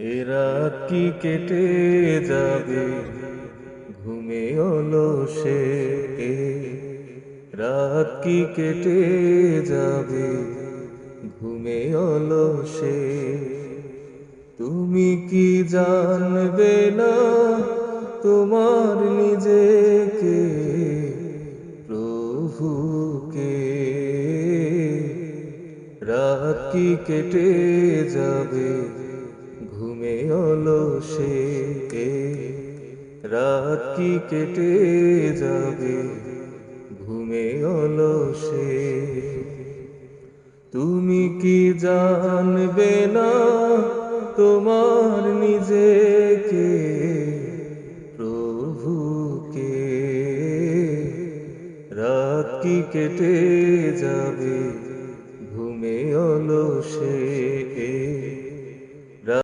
এ রাত কি কেটে যাবে ঘুমে অলসে, এ রাত কি কেটে যাবে ঘুমে অলসে। তুমি কি জানবে না তোমার নিজেকে, প্রভুকে? রাত কি কেটে যাবে ঘুমে অলসে, রাত কি কেটে যাবে ঘুমে অলসে। তুমি কি জানবে না তোমার নিজেকে, প্রভুকে? রাত কি কেটে যাবে